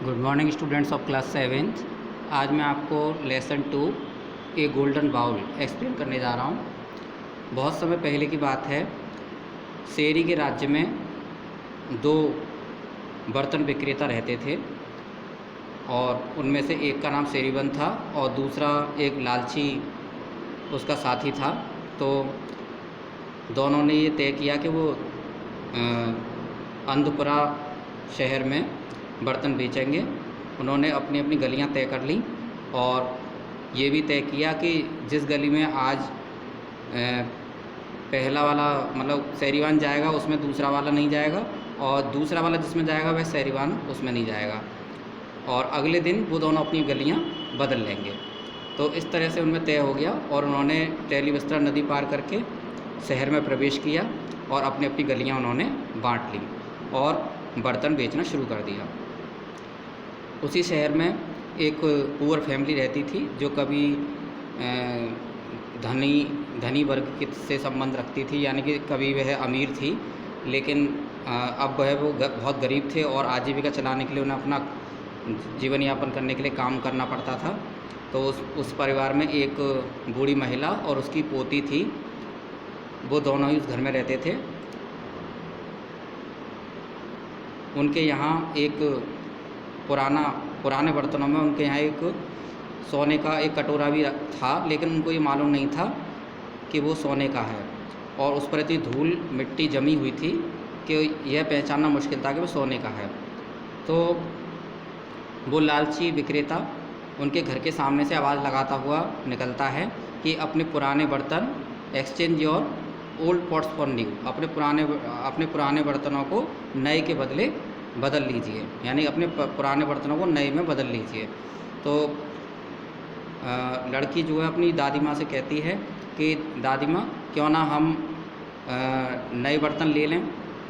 Good morning students of class 7th। आज मैं आपको लेसन 2 ए गोल्डन बाउल एक्सप्लेन करने जा रहा हूँ। बहुत समय पहले की बात है। शेरी के राज्य में दो बर्तन विक्रेता रहते थे और उनमें से एक का नाम शेरीवन था और दूसरा एक लालची उसका साथी था। तो दोनों ने ये तय किया कि वो अंधपुरा शहर में बर्तन बेचेंगे। उन्होंने अपनी अपनी गलियां तय कर लीं और ये भी तय किया कि जिस गली में आज पहला वाला मतलब शेरीवान जाएगा उसमें दूसरा वाला नहीं जाएगा और दूसरा वाला जिसमें जाएगा वह शेरीवान उसमें नहीं जाएगा, और अगले दिन वो दोनों अपनी गलियां बदल लेंगे। तो इस तरह से उनमें तय हो गया और उन्होंने टेलीविस्टा नदी पार करके शहर में प्रवेश किया और अपनी अपनी गलियां उन्होंने बांट लीं और बर्तन बेचना शुरू कर दिया। उसी शहर में एक पुअर फैमिली रहती थी जो कभी धनी वर्ग से संबंध रखती थी, यानी कि कभी वह अमीर थी लेकिन अब वह वो बहुत गरीब थे और आजीविका चलाने के लिए उन्हें अपना जीवन यापन करने के लिए काम करना पड़ता था। तो उस परिवार में एक बूढ़ी महिला और उसकी पोती थी। वो दोनों ही उस घर में रहते थे। उनके यहाँ एक पुराने बर्तनों में उनके यहाँ एक सोने का एक कटोरा भी था, लेकिन उनको ये मालूम नहीं था कि वो सोने का है और उस पर इतनी धूल मिट्टी जमी हुई थी कि यह पहचानना मुश्किल था कि वो सोने का है। तो वो लालची विक्रेता उनके घर के सामने से आवाज़ लगाता हुआ निकलता है कि अपने पुराने बर्तन exchange your old pots for new, अपने पुराने बर्तनों को नए के बदले बदल लीजिए, यानी अपने पुराने बर्तनों को नए में बदल लीजिए। तो लड़की जो है अपनी दादी माँ से कहती है कि दादी माँ क्यों ना हम नए बर्तन ले लें।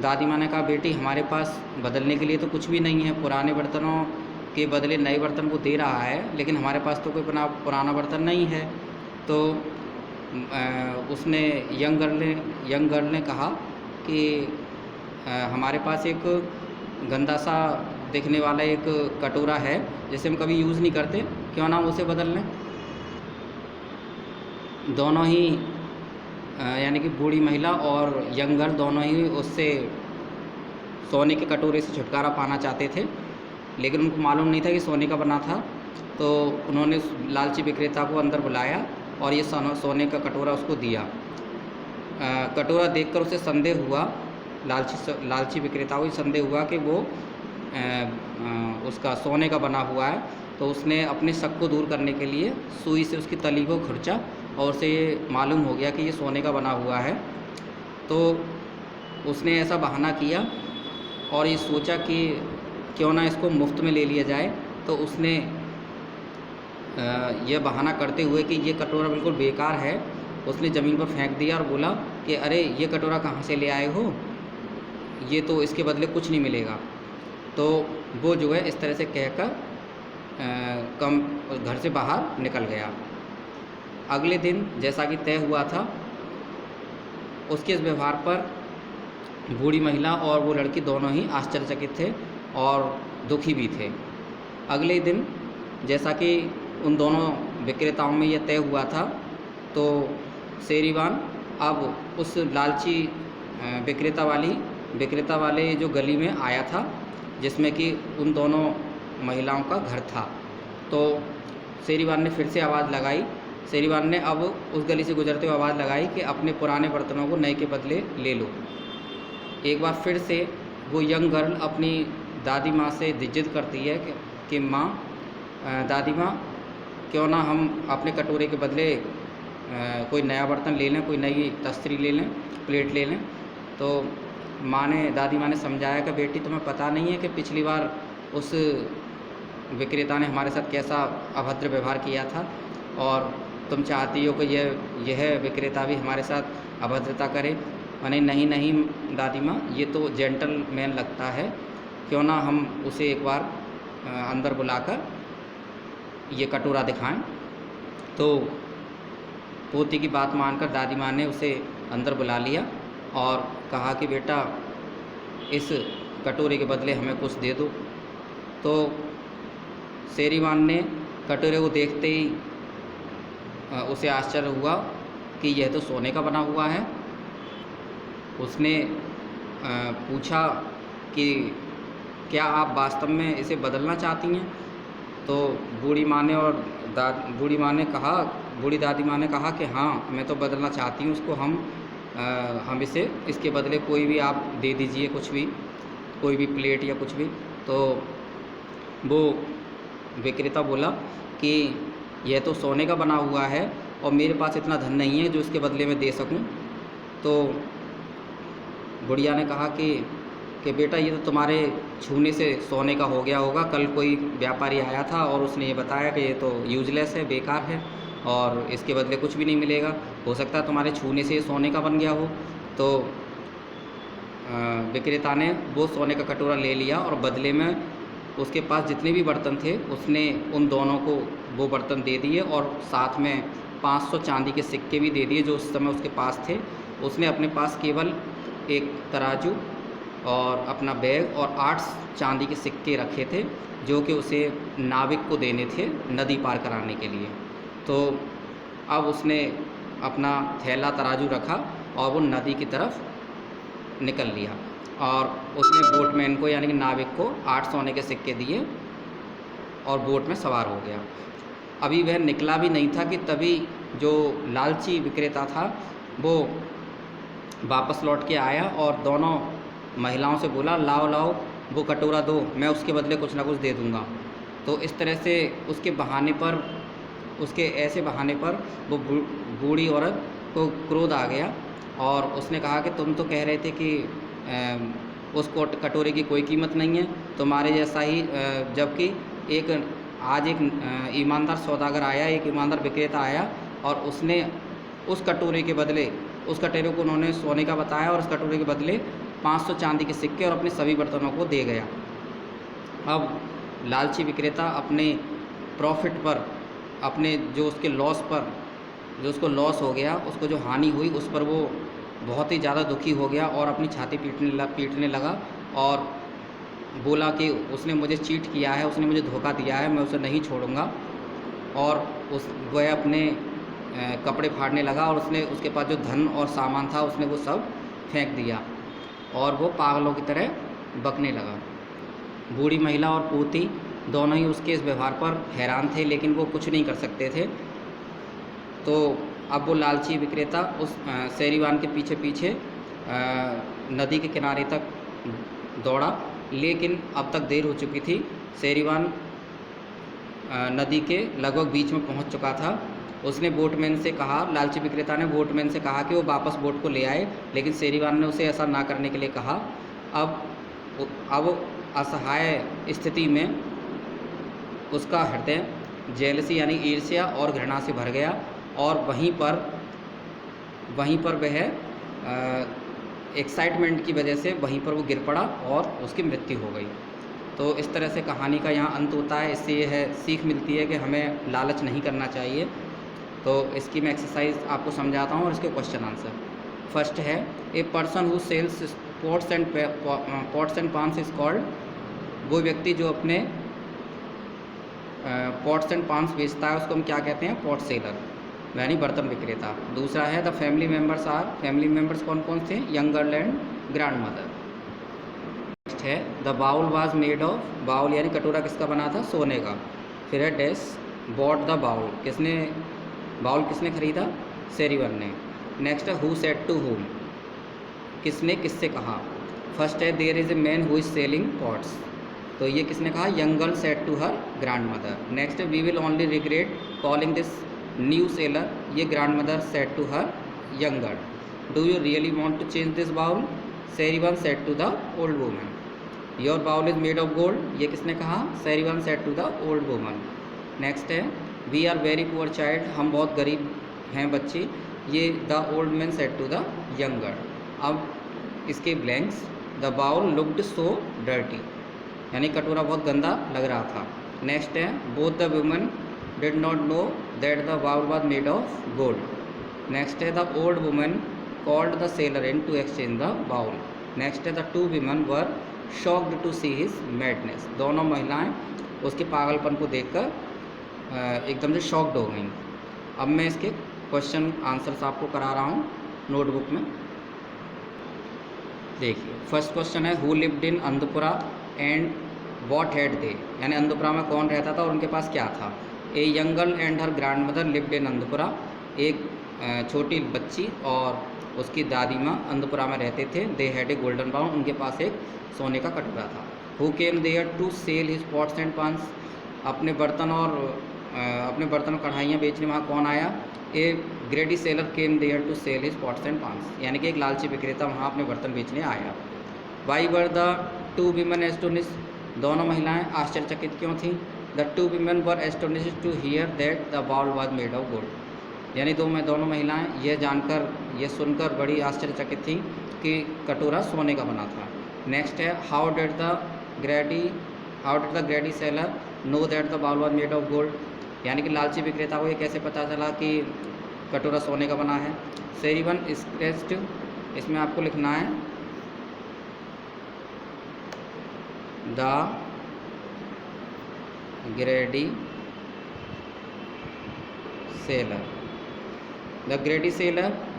दादी माँ ने कहा बेटी हमारे पास बदलने के लिए तो कुछ भी नहीं है, पुराने बर्तनों के बदले नए बर्तन को दे रहा है लेकिन हमारे पास तो कोई पुराना बर्तन नहीं है। तो उसने यंग गर्ल ने कहा कि हमारे पास एक गंदा सा दिखने वाला एक कटोरा है जिसे हम कभी यूज़ नहीं करते, क्यों ना उसे बदल लें। दोनों ही यानी कि बूढ़ी महिला और यंग गर्ल दोनों ही उससे सोने के कटोरे से छुटकारा पाना चाहते थे, लेकिन उनको मालूम नहीं था कि सोने का बना था। तो उन्होंने लालची विक्रेता को अंदर बुलाया और ये सोने का कटोरा उसको दिया। कटोरा देखकर उसे संदेह हुआ, लालची विक्रेता को संदेह हुआ कि वो उसका सोने का बना हुआ है। तो उसने अपने शक को दूर करने के लिए सुई से उसकी तली को खुरचा और उसे ये मालूम हो गया कि ये सोने का बना हुआ है। तो उसने ऐसा बहाना किया और ये सोचा कि क्यों ना इसको मुफ्त में ले लिया जाए। तो उसने यह बहाना करते हुए कि ये कटोरा बिल्कुल बेकार है उसने ज़मीन पर फेंक दिया और बोला कि अरे ये कटोरा कहाँ से ले आए हो, ये तो इसके बदले कुछ नहीं मिलेगा। तो वो जो है इस तरह से कहकर घर से बाहर निकल गया। अगले दिन जैसा कि तय हुआ था उसके इस व्यवहार पर बूढ़ी महिला और वो लड़की दोनों ही आश्चर्यचकित थे और दुखी भी थे। अगले दिन जैसा कि उन दोनों विक्रेताओं में यह तय हुआ था, तो शेरीवान अब उस लालची विक्रेता वाले जो गली में आया था जिसमें कि उन दोनों महिलाओं का घर था। तो शेरीवान ने फिर से आवाज़ लगाई। शेरीवान ने अब उस गली से गुजरते हुए आवाज़ लगाई कि अपने पुराने बर्तनों को नए के बदले ले लो। एक बार फिर से वो यंग गर्ल अपनी दादी माँ से जिद करती है कि माँ, दादी माँ क्यों ना हम अपने कटोरे के बदले कोई नया बर्तन ले लें, कोई नई तस्तरी ले लें, प्लेट ले लें। तो दादी माँ ने समझाया कि बेटी तुम्हें पता नहीं है कि पिछली बार उस विक्रेता ने हमारे साथ कैसा अभद्र व्यवहार किया था और तुम चाहती हो कि यह विक्रेता भी हमारे साथ अभद्रता करे। मैंने नहीं दादी माँ, ये तो जेंटलमैन लगता है, क्यों ना हम उसे एक बार अंदर बुलाकर ये कटोरा दिखाएं। तो पोती की बात मानकर दादी माँ ने उसे अंदर बुला लिया और कहा कि बेटा इस कटोरे के बदले हमें कुछ दे दो। तो शेरीवान ने कटोरे को देखते ही उसे आश्चर्य हुआ कि यह तो सोने का बना हुआ है। उसने पूछा कि क्या आप वास्तव में इसे बदलना चाहती हैं? तो बूढ़ी माँ ने बूढ़ी दादी माँ ने कहा कि हाँ, मैं तो बदलना चाहती हूँ उसको। हम इसे इसके बदले कोई भी आप दे दीजिए, कुछ भी, कोई भी प्लेट या कुछ भी। तो वो विक्रेता बोला कि यह तो सोने का बना हुआ है और मेरे पास इतना धन नहीं है जो इसके बदले में दे सकूं। तो बुढ़िया ने कहा कि बेटा, ये तो तुम्हारे छूने से सोने का हो गया होगा। कल कोई व्यापारी आया था और उसने ये बताया कि ये तो यूजलेस है, बेकार है और इसके बदले कुछ भी नहीं मिलेगा। हो सकता है तुम्हारे छूने से ये सोने का बन गया हो। तो विक्रेता ने वो सोने का कटोरा ले लिया और बदले में उसके पास जितने भी बर्तन थे उसने उन दोनों को वो बर्तन दे दिए और साथ में 500 चांदी के सिक्के भी दे दिए जो उस समय उसके पास थे। उसने अपने पास केवल एक तराजू और अपना बैग और 8 चांदी के सिक्के रखे थे जो कि उसे नाविक को देने थे नदी पार कराने के लिए। तो अब उसने अपना थैला तराजू रखा और वो नदी की तरफ निकल लिया और उसने बोटमैन को यानी कि नाविक को 8 सोने के सिक्के दिए और बोट में सवार हो गया। अभी वह निकला भी नहीं था कि तभी जो लालची विक्रेता था वो वापस लौट के आया और दोनों महिलाओं से बोला, लाओ लाओ वो कटोरा दो, मैं उसके बदले कुछ ना कुछ दे दूँगा। तो इस तरह से उसके ऐसे बहाने पर वो बूढ़ी औरत को क्रोध आ गया और उसने कहा कि तुम तो कह रहे थे कि उस कटोरे की कोई कीमत नहीं है, तुम्हारे जैसा ही, जबकि आज एक ईमानदार सौदागर आया, एक ईमानदार विक्रेता आया और उसने उस कटोरे के बदले, उस कटोरे को उन्होंने सोने का बताया और उस कटोरे के बदले 500 चांदी के सिक्के और अपने सभी बर्तनों को दे गया। अब लालची विक्रेता अपने प्रॉफिट पर, अपने जो उसके लॉस पर, जो उसको लॉस हो गया, उसको जो हानि हुई उस पर वो बहुत ही ज़्यादा दुखी हो गया और अपनी छाती पीटने लगा और बोला कि उसने मुझे चीट किया है, उसने मुझे धोखा दिया है, मैं उसे नहीं छोड़ूंगा। और वह अपने कपड़े फाड़ने लगा और उसके पास जो धन और सामान था उसने वो सब फेंक दिया और वो पागलों की तरह बकने लगा। बूढ़ी महिला और पोती दोनों ही उसके इस व्यवहार पर हैरान थे, लेकिन वो कुछ नहीं कर सकते थे। तो अब वो लालची विक्रेता उस शेरीवान के पीछे पीछे नदी के किनारे तक दौड़ा, लेकिन अब तक देर हो चुकी थी। शेरीवान नदी के लगभग बीच में पहुंच चुका था। उसने बोटमैन से कहा, लालची विक्रेता ने बोटमैन से कहा कि वो वापस बोट को ले आए, लेकिन शेरीवान ने उसे ऐसा ना करने के लिए कहा। अब असहाय स्थिति में उसका हृदय जेलसी यानी ईर्ष्या और घृणा से भर गया और वहीं पर वह एक्साइटमेंट की वजह से वहीं पर वो गिर पड़ा और उसकी मृत्यु हो गई। तो इस तरह से कहानी का यहाँ अंत होता है। इससे यह सीख मिलती है कि हमें लालच नहीं करना चाहिए। तो इसकी मैं एक्सरसाइज आपको समझाता हूँ और इसके क्वेश्चन आंसर। फर्स्ट है, a person who sells pots and pans is called, वो व्यक्ति जो अपने पॉट्स एंड पान्स बेचता है उसको हम क्या कहते हैं? पॉट सेलर, यानी बर्तन विक्रेता। दूसरा है, द फैमिली मेम्बर्स कौन कौन से? Young girl and grandmother. Next है, the bowl was made of, bowl यानी कटोरा किसका बना था? सोने का। फिर है dash bought the bowl, bowl किसने खरीदा? शेरीवान ने। नेक्स्ट है, हु सेड टू हुम, किसने किससे कहा? फर्स्ट है, there is a man who is selling pots, तो ये किसने कहा? Young girl said to her grandmother. Next है, we will only regret calling this new seller, ये grandmother said to her young girl. Do you really want to change this bowl? Sherivan said to the old woman. Your bowl is made of gold, ये किसने कहा? Sherivan said to the old woman. Next है, we are very poor child, हम बहुत गरीब हैं बच्चे, ये the old man said to the young girl. अब इसके blanks, the bowl looked so dirty, यानी कटोरा बहुत गंदा लग रहा था। नेक्स्ट है, both the women did not know that the bowl was made of gold. Next है, the old women called the seller in to exchange the bowl. Next है, the two women were shocked to see his madness, दोनों महिलाएं उसके पागलपन को देखकर एकदम से शॉक्ड हो गई। अब मैं इसके क्वेश्चन आंसर्स आपको करा रहा हूँ नोटबुक में। देखिए फर्स्ट क्वेश्चन है, who lived in Andhpura and what had they, यानी अंधपुरा में कौन रहता था और उनके पास क्या था। A young girl and her grandmother lived in Andhpura, एक छोटी बच्ची और उसकी दादी माँ अंधपुरा में रहते थे। They had a golden bowl, उनके पास एक सोने का कटोरा था। Who came there to sell his pots and pans, अपने बर्तन और कढ़ाइयाँ बेचने वहाँ कौन आया। A greedy seller came there to sell his pots and pans, यानी कि एक लालची विक्रेता वहाँ अपने बर्तन बेचने आया। Why were the two women astonish, दोनों महिलाएं आश्चर्यचकित क्यों थीं। The two women were astonished to hear that the bowl was made of gold, यानी दोनों महिलाएं ये सुनकर बड़ी आश्चर्यचकित थीं कि कटोरा सोने का बना था। नेक्स्ट है, how did the greedy seller know that the bowl was made of gold, यानी कि लालची विक्रेता को ये कैसे पता चला कि कटोरा सोने का बना है। सेरिवन स्क्रेच्ड, इसमें आपको लिखना है the greedy seller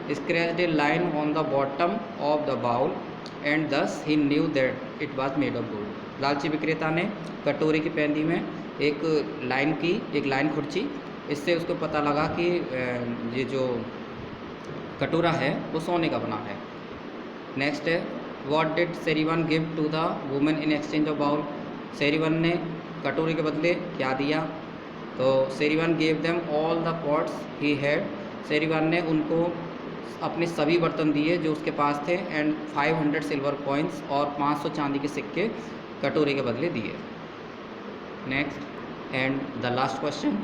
scratched a line on the bottom of the bowl and thus he knew that it was made of gold, लालची विक्रेता ने कटोरे की पेंदी में एक लाइन खुर्ची, इससे उसको पता लगा कि ये जो कटोरा है वो सोने का बना है। नेक्स्ट है, what did Serivan give to the women in exchange of bowl, Serivan ने कटोरे के बदले क्या दिया। तो Serivan gave them all the pots he had, Serivan ने उनको अपने सभी बर्तन दिए जो उसके पास थे, एंड 500 सिल्वर कॉइन्स, और 500 चांदी के सिक्के कटोरे के बदले दिए। Next and the last question,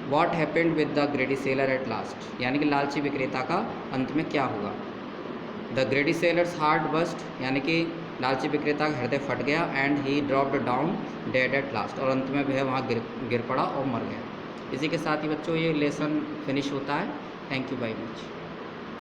what happened with the greedy seller at last, यानी कि लालची विक्रेता का अंत में क्या हुआ। The greedy seller's heart burst, यानी कि लालची विक्रेता का हृदय फट गया, and he dropped down dead at last, और अंत में वह वहाँ गिर पड़ा और मर गया। इसी के साथ ही बच्चों ये लेसन फिनिश होता है। Thank you very much.